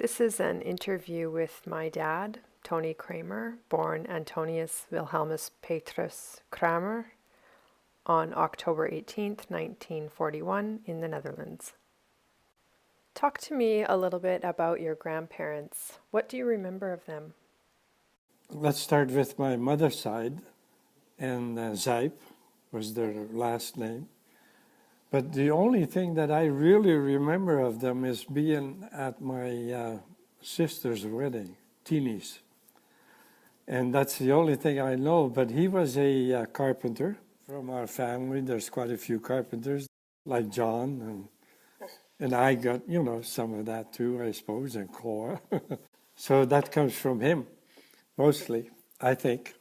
This is an interview with my dad, Tony Kramer, born Antonius Wilhelmus Petrus Kramer on October 18th, 1941 in the Netherlands. Talk to me a little bit about your grandparents. What do you remember of them? Let's start with my mother's side, and Zijp was their last name. But the only thing that I really remember of them is being at my sister's wedding, Tini's. And that's the only thing I know, but he was a carpenter. From our family, there's quite a few carpenters, like John, and I got, some of that too, I suppose, and Cora. So that comes from him, mostly, I think.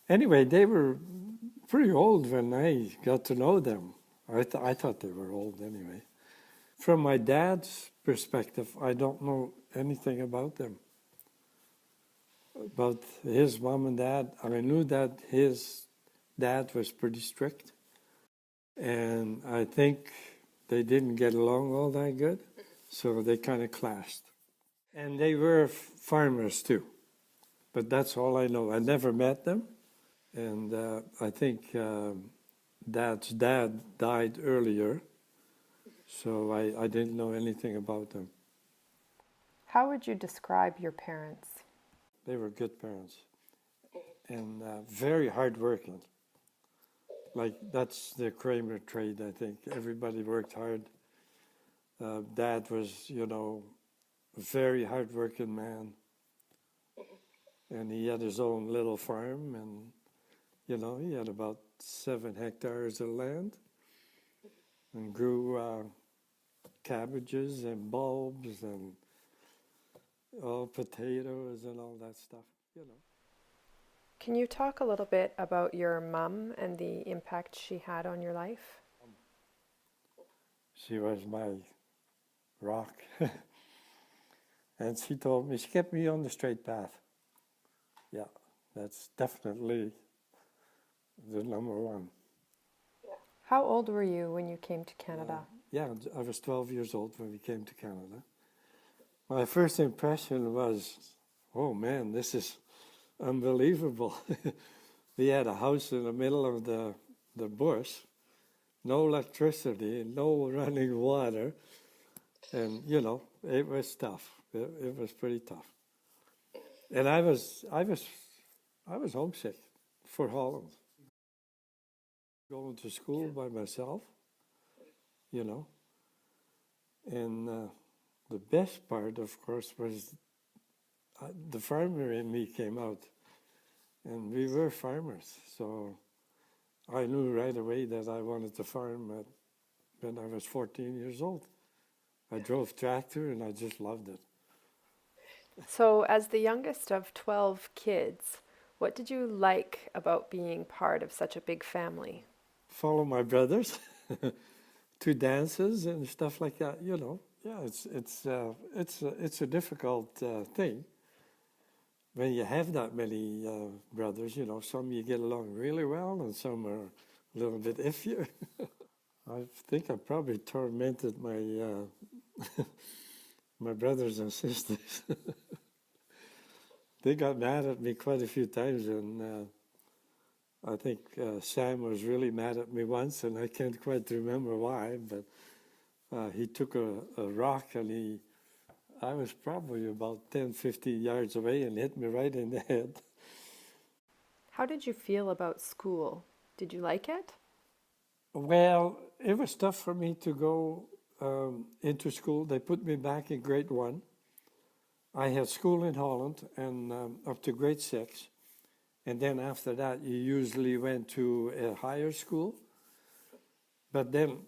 Anyway, they were pretty old when I got to know them. I thought they were old anyway. From my dad's perspective, I don't know anything about them. About his mom and dad, I knew that his dad was pretty strict. And I think they didn't get along all that good, so they kind of clashed. And they were farmers too, but that's all I know. I never met them, and I think Dad's dad died earlier, so I didn't know anything about them. How would you describe your parents? They were good parents, and very hardworking. Like, that's the Kramer trade, I think. Everybody worked hard. Dad was, a very hardworking man. And he had his own little farm, and, he had about 7 hectares of land and grew cabbages and bulbs and all potatoes and all that stuff, Can you talk a little bit about your mom and the impact she had on your life? She was my rock. And she kept me on the straight path. Yeah, that's definitely the number one. How old were you when you came to Canada? I was 12 years old when we came to Canada. My first impression was, oh man, this is unbelievable. We had a house in the middle of the bush, no electricity, no running water, and it was tough. It was pretty tough. And I was homesick for Holland. Going to school by myself, and the best part, of course, was the farmer in me came out. And we were farmers, so I knew right away that I wanted to farm when I was 14 years old. I drove tractor and I just loved it. So, as the youngest of 12 kids, what did you like about being part of such a big family? Follow my brothers to dances and stuff like that. Yeah, it's a difficult thing. When you have that many brothers, some you get along really well and some are a little bit iffier. I think I probably tormented my my brothers and sisters. They got mad at me quite a few times, and I think Sam was really mad at me once, and I can't quite remember why, but he took a rock and I was probably about 10, 15 yards away and hit me right in the head. How did you feel about school? Did you like it? Well, it was tough for me to go into school. They put me back in grade 1. I had school in Holland and up to grade 6. And then after that, you usually went to a higher school. But then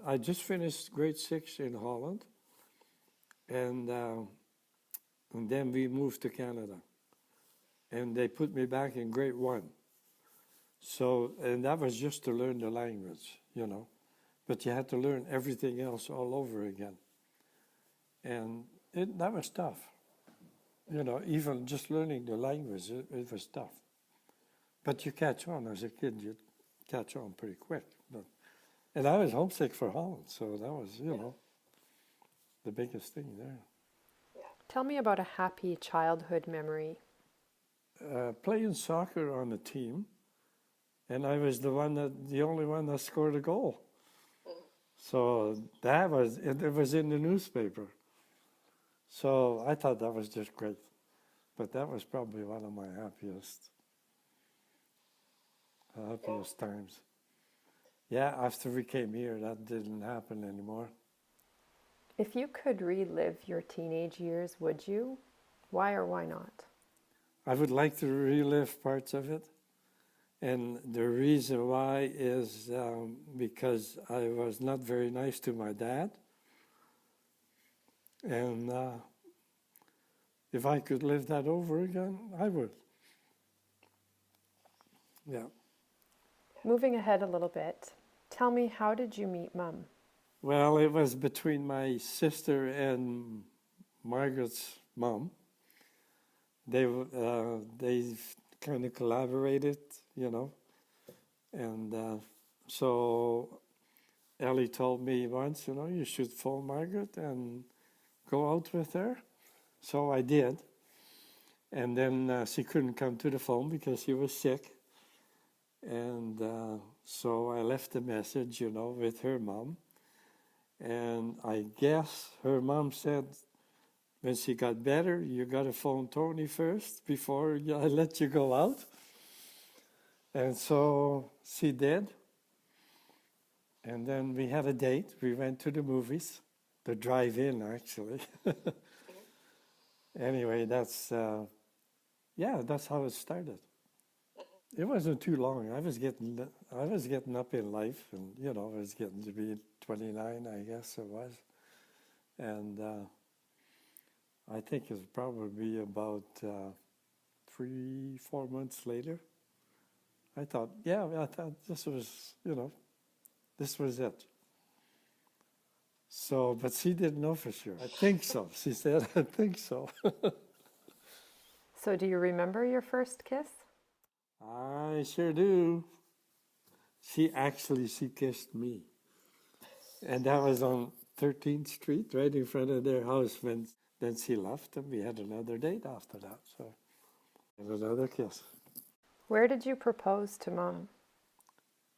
I just finished grade 6 in Holland. And then we moved to Canada. And they put me back in grade 1. So, and that was just to learn the language, But you had to learn everything else all over again. And that was tough. Even just learning the language, it was tough. But you catch on as a kid, you catch on pretty quick. And I was homesick for Holland, so that was, the biggest thing there. Tell me about a happy childhood memory. Playing soccer on a team, and I was the only one that scored a goal. So it was in the newspaper. So I thought that was just great. But that was probably one of my happiest times. Yeah, after we came here, that didn't happen anymore. If you could relive your teenage years, would you? Why or why not? I would like to relive parts of it. And the reason why is because I was not very nice to my dad. And if I could live that over again, I would. Yeah. Moving ahead a little bit, tell me, how did you meet Mum? Well, it was between my sister and Margaret's mom. They kind of collaborated, and so Ellie told me once, you should phone Margaret and go out with her. So I did, and then she couldn't come to the phone because she was sick, and so I left a message, with her mom. And I guess her mom said, when she got better, you got to phone Tony first before I let you go out. And so she did. And then we had a date. We went to the movies, the drive-in actually. Anyway, that's how it started. It wasn't too long. I was getting up in life, and I was getting to be 29, I guess it was, and I think it was probably about 3-4 months later. I thought this was, this was it. So, but she didn't know for sure. I think so. She said, I think so. So do you remember your first kiss? I sure do. She kissed me. And that was on 13th Street, right in front of their house. Then she left, and we had another date after that. So, and another kiss. Where did you propose to Mom?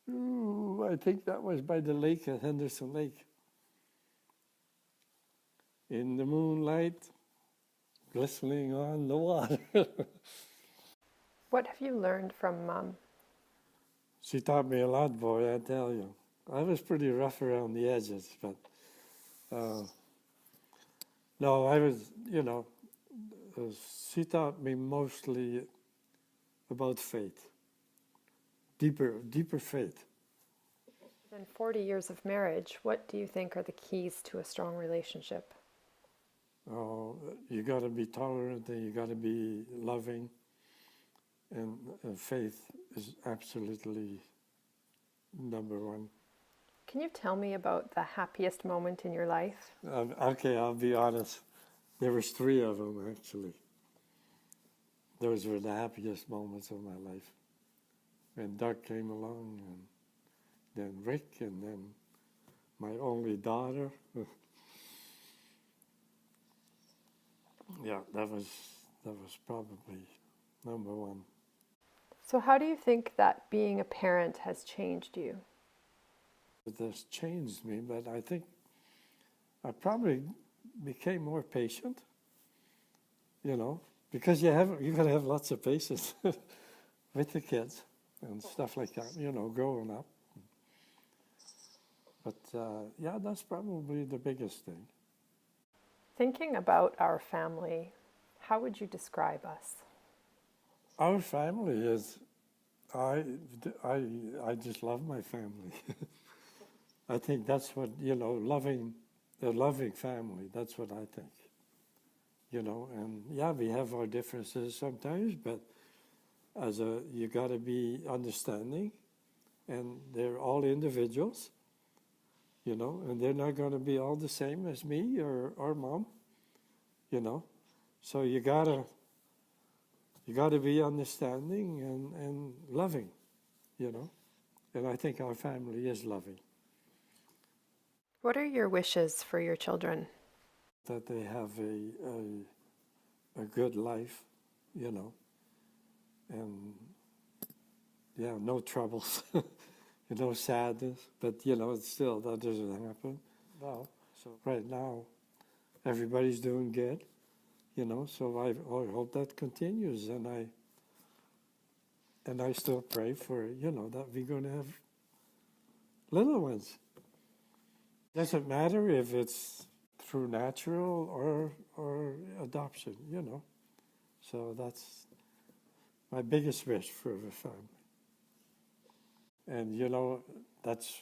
Ooh, I think that was by the lake at Henderson Lake. In the moonlight, glistening on the water. What have you learned from Mom? She taught me a lot, boy, I tell you. I was pretty rough around the edges, but no, I was, she taught me mostly about faith, deeper faith. In 40 years of marriage, what do you think are the keys to a strong relationship? Oh, you got to be tolerant, and you got to be loving, and faith is absolutely number one. Can you tell me about the happiest moment in your life? Okay, I'll be honest. There was 3 of them, actually. Those were the happiest moments of my life. When Doug came along, and then Rick, and then my only daughter. Yeah, that was probably number one. So how do you think that being a parent has changed you? It has changed me, but I think I probably became more patient, because you got to have lots of patience with the kids and stuff like that, growing up. But that's probably the biggest thing. Thinking about our family, how would you describe us? Our family is, I just love my family. I think that's what, a loving family, that's what I think. And we have our differences sometimes, but you got to be understanding, and they're all individuals, and they're not going to be all the same as me or Mom, So you gotta be understanding and loving, And I think our family is loving. What are your wishes for your children? That they have a good life, you know, and yeah, no troubles, no sadness, but you know, still that doesn't happen. Well, so right now, everybody's doing good, you know, so I hope that continues, and I still pray for, you know, that we're going to have little ones. Doesn't matter if it's through natural or adoption, you know. So that's my biggest wish for the family. And you know, that's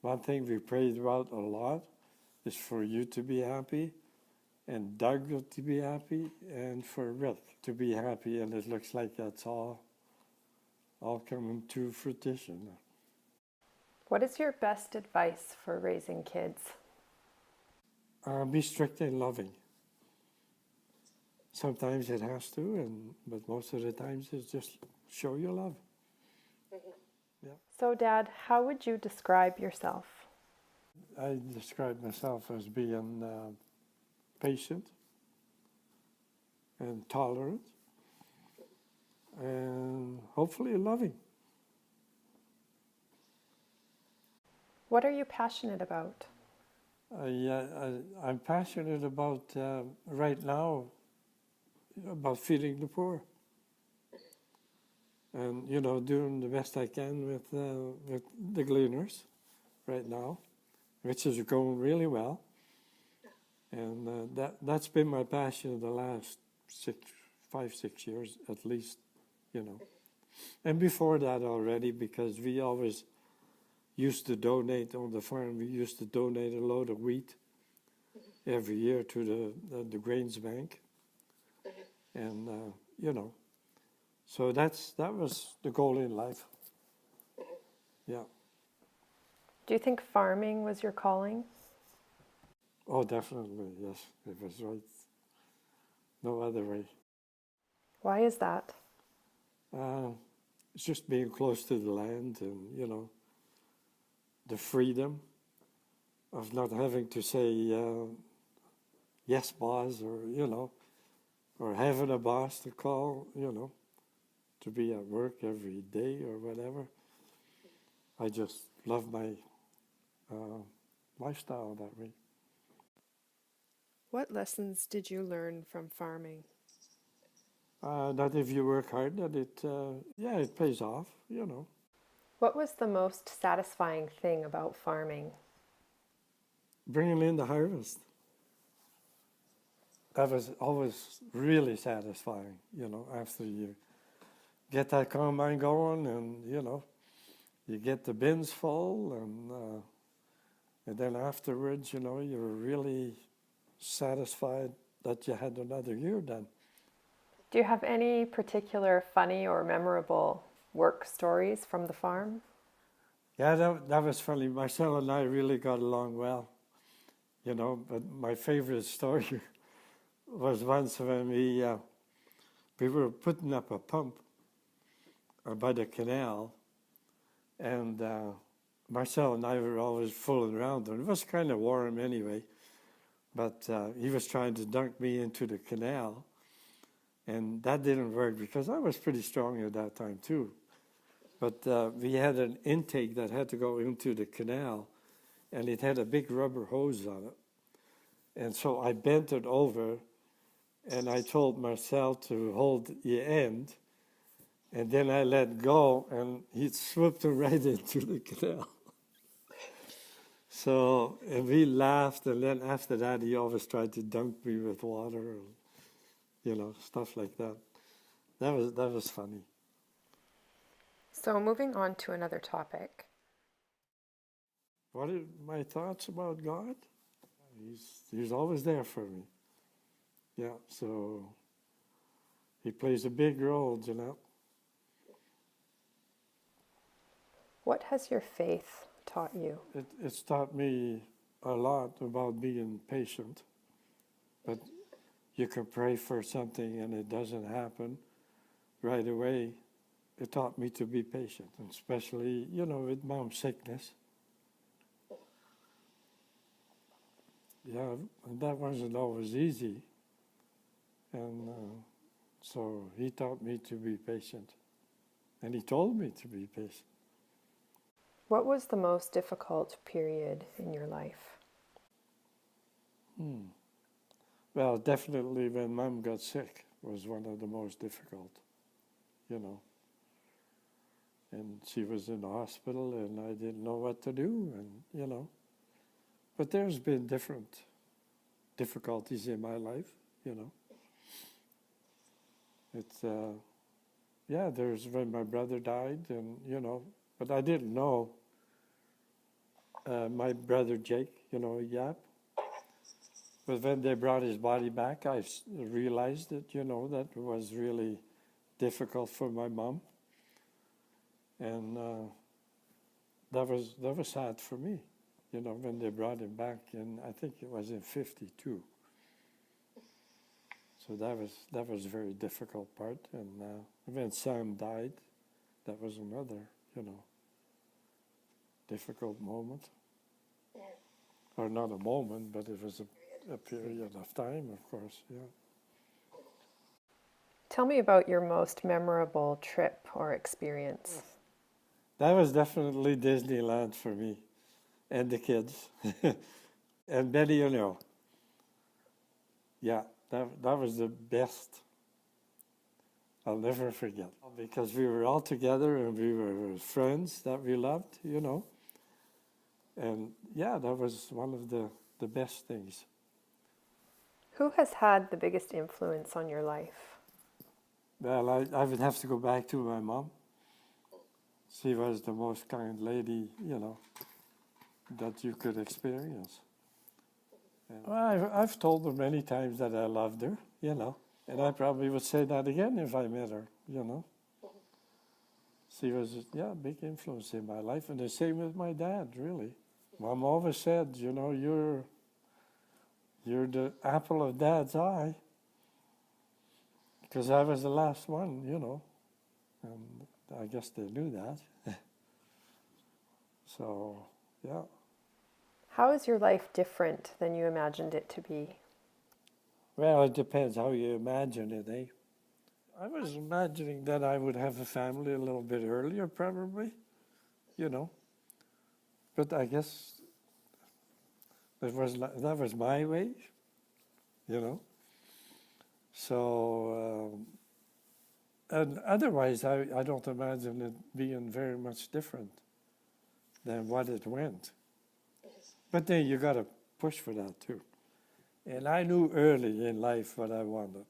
one thing we prayed about a lot is for you to be happy and Doug to be happy and for Rick to be happy, and it looks like that's all coming to fruition. What is your best advice for raising kids? Be strict and loving. Sometimes it has to, but most of the times it's just show your love. Yeah. So, Dad, how would you describe yourself? I describe myself as being patient and tolerant and hopefully loving. What are you passionate about? I'm passionate about, right now, about feeding the poor. And, you know, doing the best I can with the gleaners right now, which is going really well. And that's been my passion the last 5-6 years at least, you know. And before that already, because we always used to donate on the farm. We used to donate a load of wheat every year to the grains bank, and you know, so that was the goal in life. Yeah. Do you think farming was your calling? Oh, definitely, yes. It was right. No other way. Why is that? It's just being close to the land, and you know, the freedom of not having to say yes, boss, or you know, or having a boss to call, you know, to be at work every day or whatever. I just love my lifestyle that way. What lessons did you learn from farming? That if you work hard, that it pays off, you know. What was the most satisfying thing about farming? Bringing in the harvest. That was always really satisfying, you know, after you get that combine going, and you know, you get the bins full, and then afterwards, you know, you're really satisfied that you had another year done. Do you have any particular funny or memorable work stories from the farm? Yeah, that was funny. Marcel and I really got along well, you know, but my favorite story was once when we were putting up a pump by the canal, and Marcel and I were always fooling around, and it was kind of warm anyway, but he was trying to dunk me into the canal, and that didn't work because I was pretty strong at that time too. But we had an intake that had to go into the canal, and it had a big rubber hose on it. And so I bent it over, and I told Marcel to hold the end, and then I let go, and he swooped right into the canal. So, and we laughed, and then after that, he always tried to dunk me with water, and, you know, stuff like that. That was funny. So, moving on to another topic. What are my thoughts about God? He's always there for me. Yeah, so he plays a big role, you know. What has your faith taught you? It's taught me a lot about being patient. But you can pray for something and it doesn't happen right away. It taught me to be patient, and especially, you know, with mom's sickness. Yeah, and that wasn't always easy. And so he taught me to be patient. And he told me to be patient. What was the most difficult period in your life? Well, definitely when Mom got sick was one of the most difficult, you know. And she was in the hospital and I didn't know what to do, and, you know. But there's been different difficulties in my life, you know. It's, yeah, there's when my brother died and, you know, but I didn't know my brother Jake, you know, Yap. But when they brought his body back, I realized that, you know, that was really difficult for my mom. And that was sad for me, you know, when they brought him back in, I think it was in 52. So that was a very difficult part. And when Sam died, that was another, you know, difficult moment. Or not a moment, but it was a period of time, of course, yeah. Tell me about your most memorable trip or experience. That was definitely Disneyland for me and the kids. And Betty, you know, yeah, that was the best. I'll never forget. Because we were all together and we were friends that we loved, you know. And yeah, that was one of the best things. Who has had the biggest influence on your life? Well, I would have to go back to my mom. She was the most kind lady, you know, that you could experience. And well, I've told her many times that I loved her, you know, and I probably would say that again if I met her, you know. She was, yeah, a big influence in my life, and the same with my dad, really. Mom always said, you know, you're the apple of Dad's eye, because I was the last one, you know, and I guess they knew that. So, yeah. How is your life different than you imagined it to be? Well, it depends how you imagine it, eh? I was imagining that I would have a family a little bit earlier, probably, you know. But I guess that was my way, you know. So, and otherwise, I don't imagine it being very much different than what it went. But then you got to push for that too. And I knew early in life what I wanted.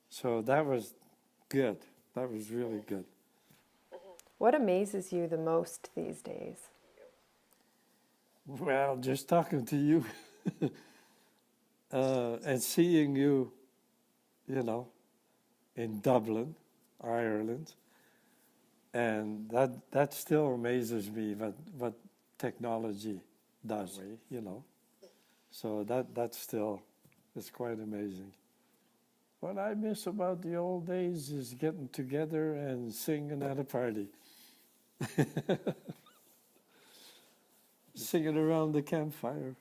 So that was good. That was really good. What amazes you the most these days? Well, just talking to you and seeing you, you know, in Dublin, Ireland, and that still amazes me what technology does, you know. So that still is quite amazing. What I miss about the old days is getting together and singing at a party. Singing around the campfire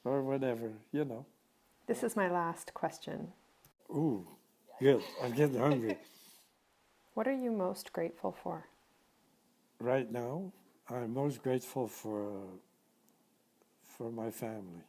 or whatever, you know. This is my last question. Ooh, good. I'm getting hungry. What are you most grateful for? Right now, I'm most grateful for my family.